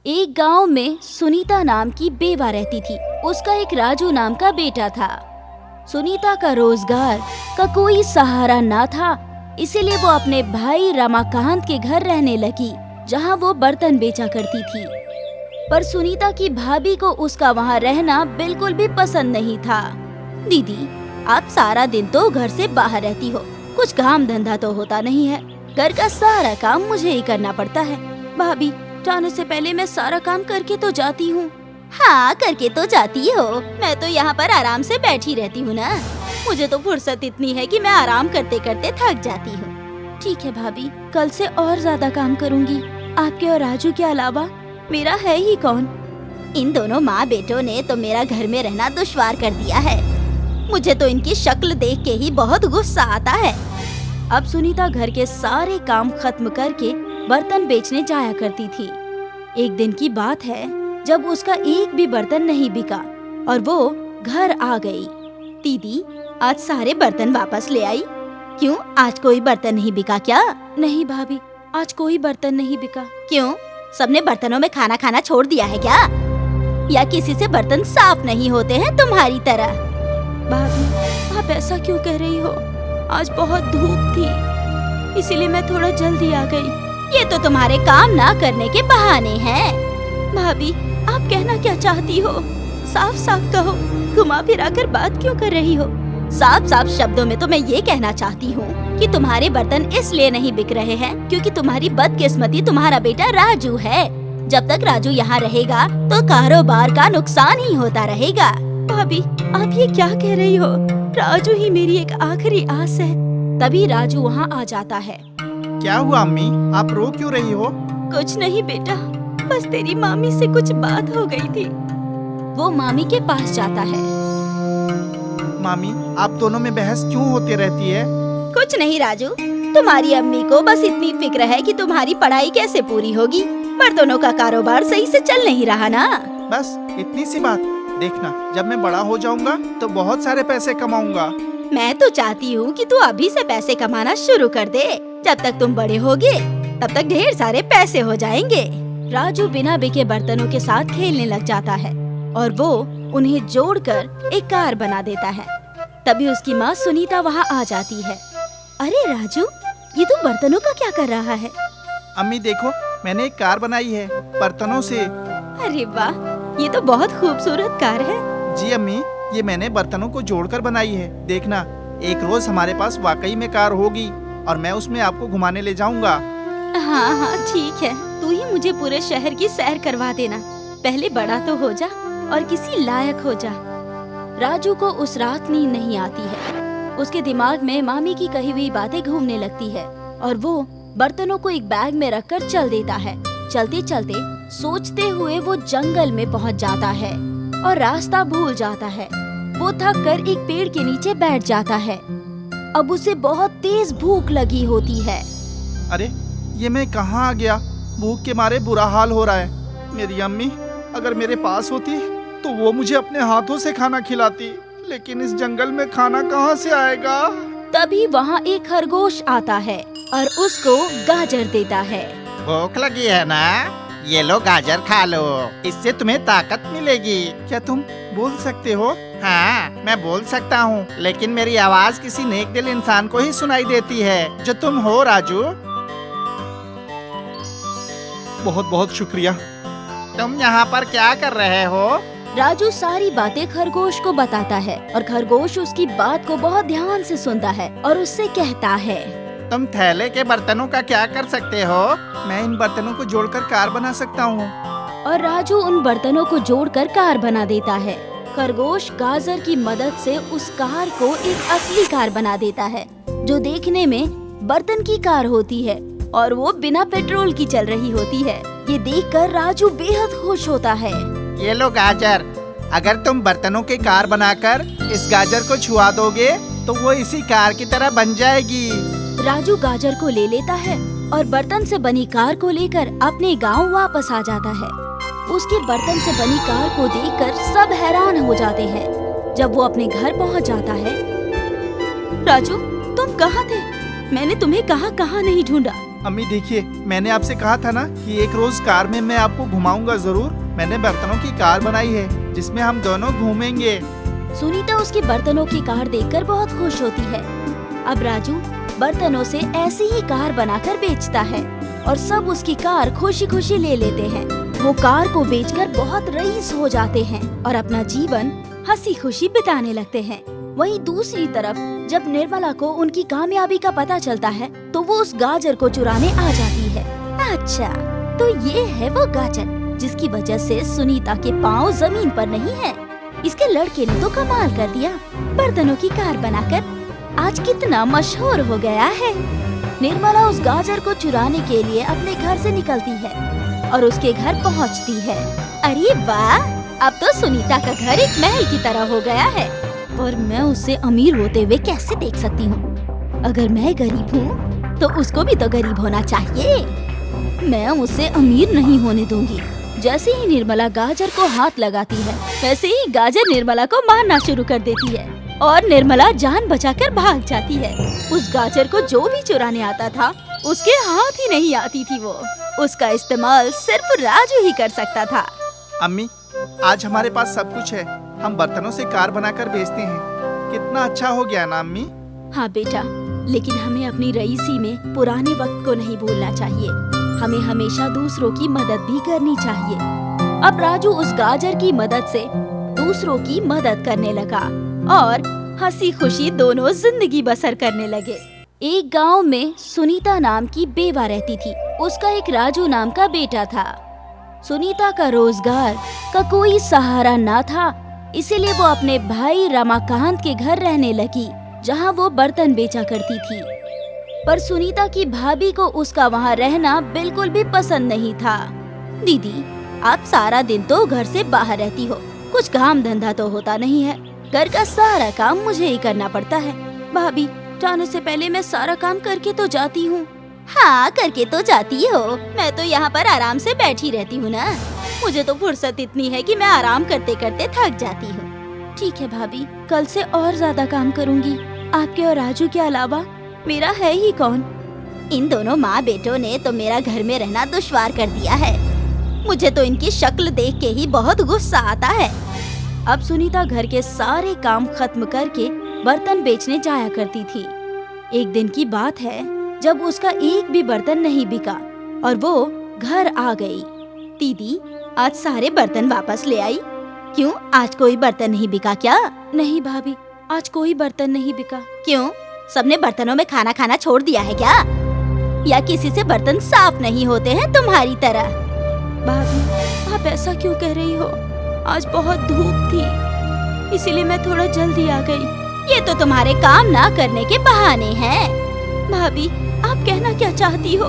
एक गांव में सुनीता नाम की बेवा रहती थी। उसका एक राजू नाम का बेटा था। सुनीता का रोजगार का कोई सहारा ना था, इसीलिए वो अपने भाई रमाकांत के घर रहने लगी, जहां वो बर्तन बेचा करती थी। पर सुनीता की भाभी को उसका वहां रहना बिल्कुल भी पसंद नहीं था। दीदी, आप सारा दिन तो घर से बाहर रहती हो, कुछ काम धंधा तो होता नहीं है। घर का सारा काम मुझे ही करना पड़ता है। भाभी, जाने से पहले मैं सारा काम करके तो जाती हूँ। हाँ, करके तो जाती हो, मैं तो यहाँ पर आराम से बैठी रहती हूँ ना। मुझे तो फुर्सत इतनी है कि मैं आराम करते करते थक जाती हूँ। ठीक है भाभी, कल से और ज्यादा काम करूँगी। आपके और राजू के अलावा मेरा है ही कौन? इन दोनों माँ बेटों ने तो मेरा घर में रहना दुश्वार कर दिया है। मुझे तो इनकी शक्ल देख के ही बहुत गुस्सा आता है। अब सुनीता घर के सारे काम खत्म करके बर्तन बेचने जाया करती थी। एक दिन की बात है जब उसका एक भी बर्तन नहीं बिका और वो घर आ गई। दीदी, आज सारे बर्तन वापस ले आई। क्यों, आज कोई बर्तन नहीं बिका क्या? नहीं भाभी, आज कोई बर्तन नहीं बिका। क्यों, सबने बर्तनों में खाना खाना छोड़ दिया है क्या? या किसी से बर्तन साफ नहीं होते हैं तुम्हारी तरह? भाभी, आप ऐसा क्यों कह रही हो? आज बहुत धूप थी, इसीलिए मैं थोड़ा जल्दी आ गई। ये तो तुम्हारे काम ना करने के बहाने हैं। भाभी, आप कहना क्या चाहती हो? साफ साफ कहो, घुमा फिरा कर बात क्यों कर रही हो? साफ साफ शब्दों में तो मैं ये कहना चाहती हूँ कि तुम्हारे बर्तन इसलिए नहीं बिक रहे हैं क्योंकि तुम्हारी बदकिस्मती तुम्हारा बेटा राजू है। जब तक राजू यहाँ रहेगा तो कारोबार का नुकसान ही होता रहेगा। भाभी, आप ये क्या कह रही हो? राजू ही मेरी एक आखिरी आस है। तभी राजू वहाँ आ जाता है। क्या हुआ अम्मी, आप रो क्यों रही हो? कुछ नहीं बेटा, बस तेरी मामी से कुछ बात हो गई थी। वो मामी के पास जाता है। मामी, आप दोनों में बहस क्यों होती रहती है? कुछ नहीं राजू, तुम्हारी अम्मी को बस इतनी फिक्र है कि तुम्हारी पढ़ाई कैसे पूरी होगी। बर्तनों का कारोबार सही से चल नहीं रहा ना। बस इतनी सी बात। देखना, जब मैं बड़ा हो जाऊंगा तो बहुत सारे पैसे कमाऊंगा। मैं तो चाहती हूँ कि तू अभी से पैसे कमाना शुरू कर दे। जब तक तुम बड़े होगे तब तक ढेर सारे पैसे हो जाएंगे। राजू बिना बिके बर्तनों के साथ खेलने लग जाता है और वो उन्हें जोड़कर एक कार बना देता है। तभी उसकी माँ सुनीता वहाँ आ जाती है। अरे राजू, ये तू बर्तनों का क्या कर रहा है? अम्मी देखो, मैंने एक कार बनाई है बर्तनों से। अरे वाह, ये तो बहुत खूबसूरत कार है। जी अम्मी, ये मैंने बर्तनों को जोड़कर बनाई है। देखना, एक रोज हमारे पास वाकई में कार होगी और मैं उसमें आपको घुमाने ले जाऊंगा। हाँ हाँ ठीक है, तू ही मुझे पूरे शहर की सैर करवा देना। पहले बड़ा तो हो जा और किसी लायक हो जा। राजू को उस रात नींद नहीं आती है। उसके दिमाग में मामी की कही हुई बातें घूमने लगती है और वो बर्तनों को एक बैग में रखकर चल देता है। चलते चलते सोचते हुए वो जंगल में पहुंच जाता है और रास्ता भूल जाता है। वो थक कर एक पेड़ के नीचे बैठ जाता है। अब उसे बहुत तेज भूख लगी होती है। अरे, ये मैं कहाँ आ गया? भूख के मारे बुरा हाल हो रहा है। मेरी अम्मी अगर मेरे पास होती तो वो मुझे अपने हाथों से खाना खिलाती, लेकिन इस जंगल में खाना कहाँ से आएगा? तभी वहाँ एक खरगोश आता है और उसको गाजर देता है। भूख लगी है ना? ये लो गाजर खा लो, इससे तुम्हें ताकत मिलेगी। क्या तुम बोल सकते हो? हाँ, मैं बोल सकता हूँ, लेकिन मेरी आवाज किसी नेक दिल इंसान को ही सुनाई देती है, जो तुम हो राजू। बहुत बहुत शुक्रिया। तुम यहाँ पर क्या कर रहे हो? राजू सारी बातें खरगोश को बताता है और खरगोश उसकी बात को बहुत ध्यान से सुनता है और उससे कहता है, तुम थैले के बर्तनों का क्या कर सकते हो? मैं इन बर्तनों को जोड़कर कार बना सकता हूँ। और राजू उन बर्तनों को जोड़कर कार बना देता है। खरगोश गाजर की मदद से उस कार को एक असली कार बना देता है, जो देखने में बर्तन की कार होती है और वो बिना पेट्रोल की चल रही होती है। ये देखकर राजू बेहद खुश होता है। ये लो गाजर, अगर तुम बर्तनों की कार बनाकर इस गाजर को छुआ दोगे तो वो इसी कार की तरह बन जाएगी। राजू गाजर को ले लेता है और बर्तन से बनी कार को लेकर अपने गांव वापस आ जाता है। उसके बर्तन से बनी कार को देखकर सब हैरान हो जाते हैं। जब वो अपने घर पहुंच जाता है, राजू, तुम कहाँ थे? मैंने तुम्हें कहाँ कहाँ नहीं ढूंढा। अम्मी देखिए, मैंने आपसे कहा था ना कि एक रोज कार में मैं आपको घुमाऊंगा जरूर। मैंने बर्तनों की कार बनाई है जिसमें हम दोनों घूमेंगे। सुनीता उसकी बर्तनों की कार देखकर बहुत खुश होती है। अब राजू बर्तनों से ऐसी ही कार बनाकर बेचता है और सब उसकी कार खुशी खुशी ले लेते हैं। वो कार को बेचकर बहुत रईस हो जाते हैं और अपना जीवन हंसी खुशी बिताने लगते हैं। वहीं दूसरी तरफ जब निर्मला को उनकी कामयाबी का पता चलता है तो वो उस गाजर को चुराने आ जाती है। अच्छा, तो ये है वो गाजर जिसकी वजह से सुनीता के पाँव जमीन पर नहीं है। इसके लड़के ने तो कमाल कर दिया, बर्तनों की कार बनाकर आज कितना मशहूर हो गया है। निर्मला उस गाजर को चुराने के लिए अपने घर से निकलती है और उसके घर पहुंचती है। अरे वाह, अब तो सुनीता का घर एक महल की तरह हो गया है और मैं उसे अमीर होते हुए कैसे देख सकती हूँ। अगर मैं गरीब हूँ तो उसको भी तो गरीब होना चाहिए। मैं उसे अमीर नहीं होने दूंगी। जैसे ही निर्मला गाजर को हाथ लगाती है वैसे ही गाजर निर्मला को मारना शुरू कर देती है और निर्मला जान बचाकर भाग जाती है। उस गाजर को जो भी चुराने आता था उसके हाथ ही नहीं आती थी वो। उसका इस्तेमाल सिर्फ राजू ही कर सकता था। अम्मी, आज हमारे पास सब कुछ है। हम बर्तनों से कार बनाकर बेचते हैं। कितना अच्छा हो गया ना अम्मी? हाँ बेटा, लेकिन हमें अपनी रईसी में पुराने वक्त को नहीं भूलना चाहिए। हमें हमेशा दूसरों की मदद भी करनी चाहिए। अब राजू उस गाजर की मदद से दूसरों की मदद करने लगा और हंसी खुशी दोनों जिंदगी बसर करने लगे। एक गांव में सुनीता नाम की बेवा रहती थी। उसका एक राजू नाम का बेटा था। सुनीता का रोजगार का कोई सहारा ना था, इसीलिए वो अपने भाई रमाकांत के घर रहने लगी, जहां वो बर्तन बेचा करती थी। पर सुनीता की भाभी को उसका वहां रहना बिल्कुल भी पसंद नहीं था। दीदी, आप सारा दिन तो घर से बाहर रहती हो, कुछ काम धंधा तो होता नहीं है। घर का सारा काम मुझे ही करना पड़ता है। भाभी, जाने से पहले मैं सारा काम करके तो जाती हूँ। हाँ, करके तो जाती हो, मैं तो यहाँ पर आराम से बैठी रहती हूँ ना। मुझे तो फुर्सत इतनी है कि मैं आराम करते करते थक जाती हूँ। ठीक है भाभी, कल से और ज्यादा काम करूँगी। आपके और राजू के अलावा मेरा है ही कौन? इन दोनों माँ बेटों ने तो मेरा घर में रहना दुश्वार कर दिया है। मुझे तो इनकी शक्ल देख के ही बहुत गुस्सा आता है। अब सुनीता घर के सारे काम खत्म करके बर्तन बेचने जाया करती थी। एक दिन की बात है जब उसका एक भी बर्तन नहीं बिका और वो घर आ गई। दीदी, आज सारे बर्तन वापस ले आई। क्यों, आज कोई बर्तन नहीं बिका क्या? नहीं भाभी, आज कोई बर्तन नहीं बिका। क्यों, सबने बर्तनों में खाना खाना छोड़ दिया है क्या? या किसी से बर्तन साफ नहीं होते हैं तुम्हारी तरह? भाभी, आप ऐसा क्यों कह रही हो? आज बहुत धूप थी, इसीलिए मैं थोड़ा जल्दी आ गई। ये तो तुम्हारे काम ना करने के बहाने हैं। भाभी, आप कहना क्या चाहती हो?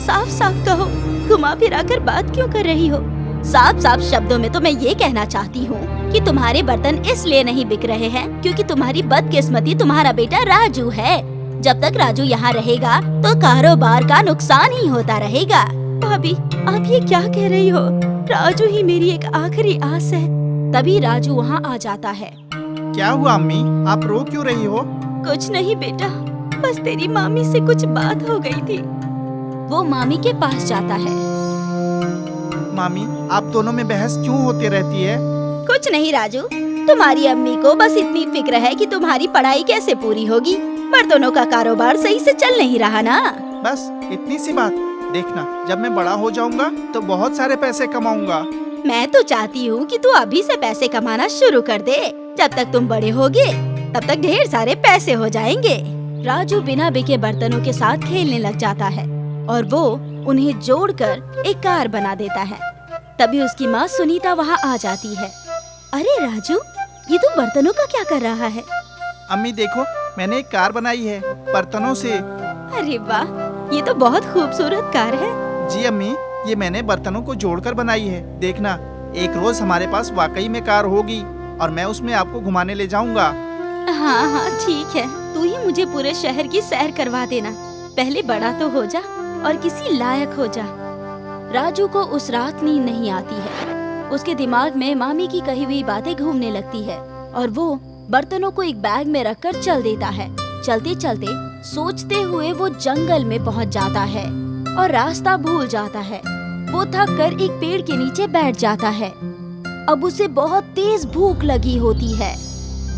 साफ साफ कहो, घुमा फिरा कर बात क्यों कर रही हो? साफ साफ शब्दों में तो मैं ये कहना चाहती हूँ कि तुम्हारे बर्तन इसलिए नहीं बिक रहे हैं क्योंकि तुम्हारी बदकिस्मती तुम्हारा बेटा राजू है। जब तक राजू यहाँ रहेगा तो कारोबार का नुकसान ही होता रहेगा। भाभी, आप ये क्या कह रही हो? राजू ही मेरी एक आखिरी आस है। तभी राजू वहाँ आ जाता है। क्या हुआ अम्मी, आप रो क्यों रही हो? कुछ नहीं बेटा, बस तेरी मामी से कुछ बात हो गई थी। वो मामी के पास जाता है। मामी, आप दोनों में बहस क्यों होती रहती है? कुछ नहीं राजू, तुम्हारी अम्मी को बस इतनी फिक्र है कि तुम्हारी पढ़ाई कैसे पूरी होगी। बर्तनों का कारोबार सही से चल नहीं रहा ना। बस इतनी सी बात। देखना, जब मैं बड़ा हो जाऊंगा तो बहुत सारे पैसे कमाऊंगा। मैं तो चाहती हूँ कि तू अभी से पैसे कमाना शुरू कर दे। जब तक तुम बड़े होगे तब तक ढेर सारे पैसे हो जाएंगे। राजू बिना बिके बर्तनों के साथ खेलने लग जाता है और वो उन्हें जोड़कर एक कार बना देता है। तभी उसकी माँ सुनीता वहाँ आ जाती है। अरे राजू, ये तू बर्तनों का क्या कर रहा है? अम्मी देखो, मैंने एक कार बनाई है बर्तनों से। अरे वाह, ये तो बहुत खूबसूरत कार है। जी अम्मी, ये मैंने बर्तनों को जोड़कर बनाई है। देखना, एक रोज हमारे पास वाकई में कार होगी और मैं उसमें आपको घुमाने ले जाऊंगा। हाँ हाँ ठीक है, तू ही मुझे पूरे शहर की सैर करवा देना। पहले बड़ा तो हो जा और किसी लायक हो जा। राजू को उस रात नींद नहीं आती है। उसके दिमाग में मामी की कही हुई बातें घूमने लगती है और वो बर्तनों को एक बैग में रखकर चल देता है। चलते चलते सोचते हुए वो जंगल में पहुंच जाता है। और रास्ता भूल जाता है। वो थक कर एक पेड़ के नीचे बैठ जाता है। अब उसे बहुत तेज भूख लगी होती है।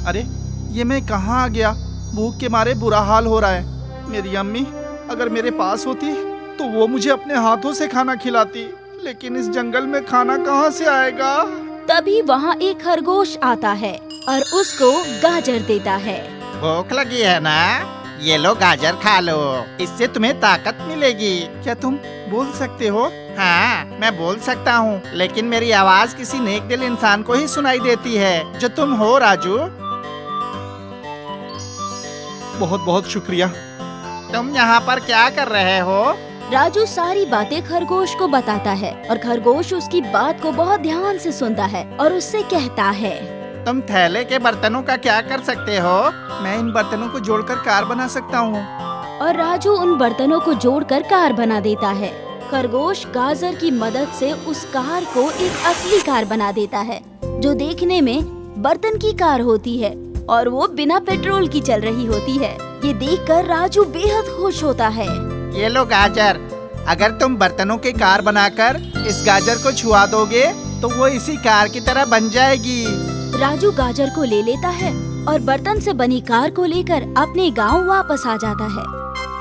अरे ये मैं कहाँ आ गया? भूख के मारे बुरा हाल हो रहा है। मेरी अम्मी अगर मेरे पास होती तो वो मुझे अपने हाथों से खाना खिलाती, लेकिन इस जंगल में खाना कहाँ से आएगा? तभी वहाँ एक खरगोश आता है और उसको गाजर देता है। भूख लगी है ना? ये लो गाजर खा लो, इससे तुम्हें ताकत मिलेगी। क्या तुम बोल सकते हो? हाँ, मैं बोल सकता हूँ, लेकिन मेरी आवाज किसी नेक दिल इंसान को ही सुनाई देती है, जो तुम हो राजू। बहुत बहुत शुक्रिया। तुम यहाँ पर क्या कर रहे हो? राजू सारी बातें खरगोश को बताता है और खरगोश उसकी बात को बहुत ध्यान से सुनता है और उससे कहता है, तुम थैले के बर्तनों का क्या कर सकते हो? मैं इन बर्तनों को जोड़कर कार बना सकता हूँ। और राजू उन बर्तनों को जोड़कर कार बना देता है। खरगोश गाजर की मदद से उस कार को एक असली कार बना देता है, जो देखने में बर्तन की कार होती है और वो बिना पेट्रोल की चल रही होती है। ये देखकर राजू बेहद खुश होता है। ये लो गाजर, अगर तुम बर्तनों की कार बनाकर इस गाजर को छुआ दोगे तो वो इसी कार की तरह बन जाएगी। राजू गाजर को ले लेता है और बर्तन से बनी कार को लेकर अपने गांव वापस आ जाता है।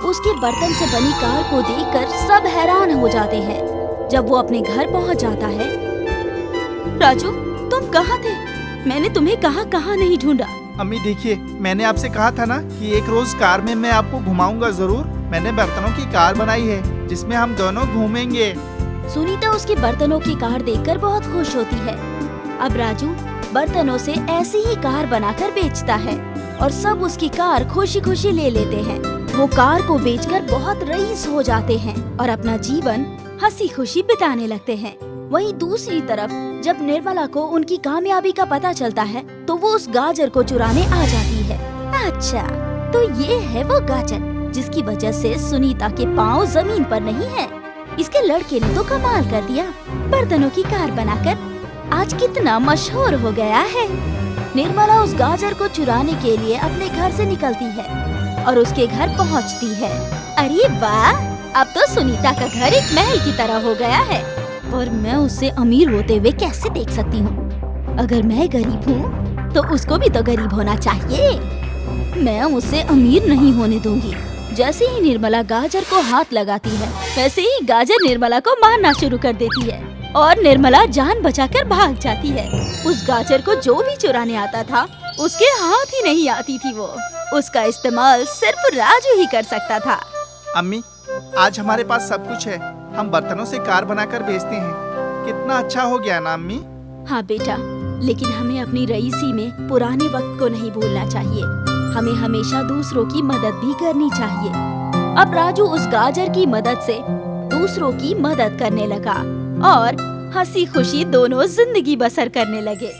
उसके बर्तन से बनी कार को देखकर सब हैरान हो जाते हैं। जब वो अपने घर पहुंच जाता है, राजू तुम कहाँ थे? मैंने तुम्हें कहाँ नहीं ढूंढा। अम्मी देखिए, मैंने आपसे कहा था ना कि एक रोज कार में मैं आपको घुमाऊंगा जरूर। मैंने बर्तनों की कार बनाई है जिसमें हम दोनों घूमेंगे। सुनीता उसकी बर्तनों की कार देखकर बहुत खुश होती है। अब राजू बर्तनों से ऐसी ही कार बनाकर बेचता है और सब उसकी कार खुशी खुशी ले लेते हैं। वो कार को बेचकर बहुत रईस हो जाते हैं और अपना जीवन हंसी खुशी बिताने लगते हैं। वहीं दूसरी तरफ जब निर्मला को उनकी कामयाबी का पता चलता है तो वो उस गाजर को चुराने आ जाती है। अच्छा, तो ये है वो गाजर जिसकी वजह से सुनीता के पाँव जमीन पर नहीं है। इसके लड़के ने तो कमाल कर दिया, बर्तनों की कार बनाकर आज कितना मशहूर हो गया है। निर्मला उस गाजर को चुराने के लिए अपने घर से निकलती है और उसके घर पहुंचती है। अरे वाह, अब तो सुनीता का घर एक महल की तरह हो गया है और मैं उसे अमीर होते हुए कैसे देख सकती हूँ? अगर मैं गरीब हूँ तो उसको भी तो गरीब होना चाहिए। मैं उसे अमीर नहीं होने दूंगी। जैसे ही निर्मला गाजर को हाथ लगाती है, वैसे ही गाजर निर्मला को मारना शुरू कर देती है और निर्मला जान बचाकर भाग जाती है। उस गाजर को जो भी चुराने आता था उसके हाथ ही नहीं आती थी वो। उसका इस्तेमाल सिर्फ राजू ही कर सकता था। अम्मी, आज हमारे पास सब कुछ है। हम बर्तनों से कार बनाकर बेचते हैं। कितना अच्छा हो गया ना अम्मी? हाँ बेटा, लेकिन हमें अपनी रईसी में पुराने वक्त को नहीं भूलना चाहिए। हमें हमेशा दूसरों की मदद भी करनी चाहिए। अब राजू उस गाजर की मदद से दूसरों की मदद करने लगा और हंसी खुशी दोनों जिंदगी बसर करने लगे।